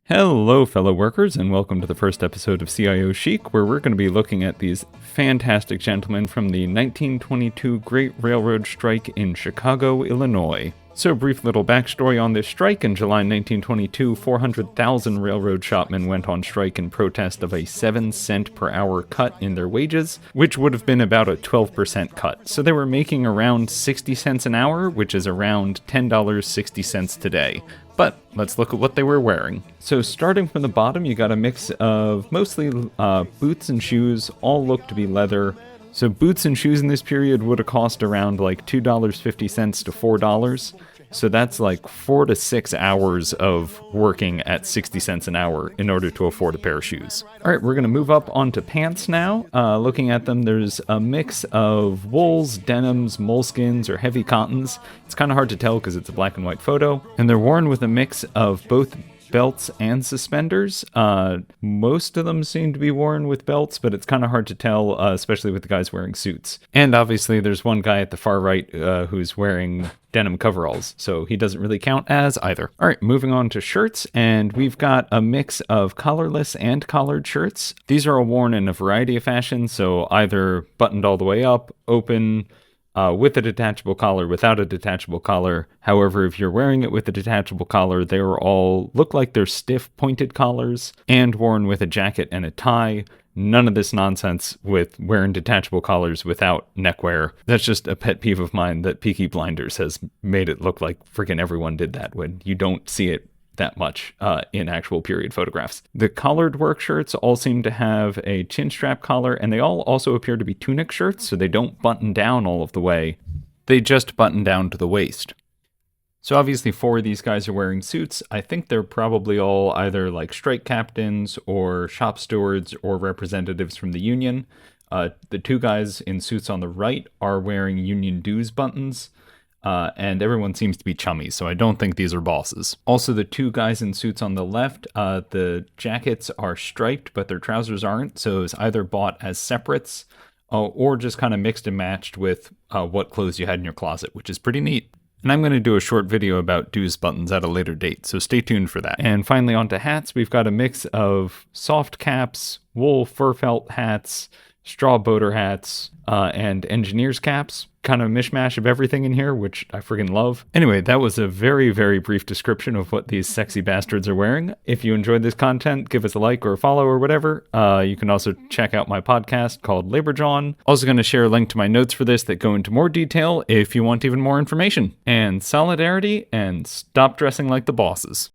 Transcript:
Hello, fellow workers, and welcome to the first episode of CIO Chique, where we're going to be looking at these fantastic gentlemen from the 1922 Great Railroad Strike in Chicago, Illinois. So, brief little backstory on this strike. In July 1922, 400,000 railroad shopmen went on strike in protest of a 7-cent per hour cut in their wages, which would have been about a 12% cut. So they were making around 60 cents an hour, which is around $10.60 today. But let's look at what they were wearing. So starting from the bottom, you got a mix of mostly boots and shoes, all look to be leather. So boots and shoes in this period would have cost around like $2.50 to $4. So that's like 4 to 6 hours of working at 60 cents an hour in order to afford a pair of shoes. All right, we're going to move up onto pants now. Looking at them, there's a mix of wools, denims, moleskins, or heavy cottons. It's kind of hard to tell because it's a black and white photo. And they're worn with a mix of both belts and suspenders. Most of them seem to be worn with belts, but it's kind of hard to tell, especially with the guys wearing suits. And obviously there's one guy at the far right who's wearing denim coveralls, so he doesn't really count as either. All right, moving on to shirts, and we've got a mix of collarless and collared shirts. These are all worn in a variety of fashions, so either buttoned all the way up, open, with a detachable collar, without a detachable collar. However, if you're wearing it with a detachable collar, they all look like they're stiff, pointed collars and worn with a jacket and a tie. None of this nonsense with wearing detachable collars without neckwear. That's just a pet peeve of mine that Peaky Blinders has made it look like freaking everyone did that when you don't see it that much in actual period photographs. The collared work shirts all seem to have a chin strap collar, and they all also appear to be tunic shirts, so they don't button down all of the way. They just button down to the waist. So obviously 4 of these guys are wearing suits. I think they're probably all either like strike captains or shop stewards or representatives from the union. The 2 guys in suits on the right are wearing union dues buttons. And everyone seems to be chummy, so I don't think these are bosses. Also, the 2 guys in suits on the left, the jackets are striped, but their trousers aren't, so it's either bought as separates or just kind of mixed and matched with what clothes you had in your closet, which is pretty neat. And I'm going to do a short video about dues buttons at a later date, so stay tuned for that. And finally, onto hats, we've got a mix of soft caps, wool fur felt hats, straw boater hats, and engineer's caps. Kind of a mishmash of everything in here, which I friggin' love. Anyway, that was a very, very brief description of what these sexy bastards are wearing. If you enjoyed this content, give us a like or a follow or whatever. You can also check out my podcast called Labor Jawn. Also going to share a link to my notes for this that go into more detail if you want even more information. And solidarity, and stop dressing like the bosses.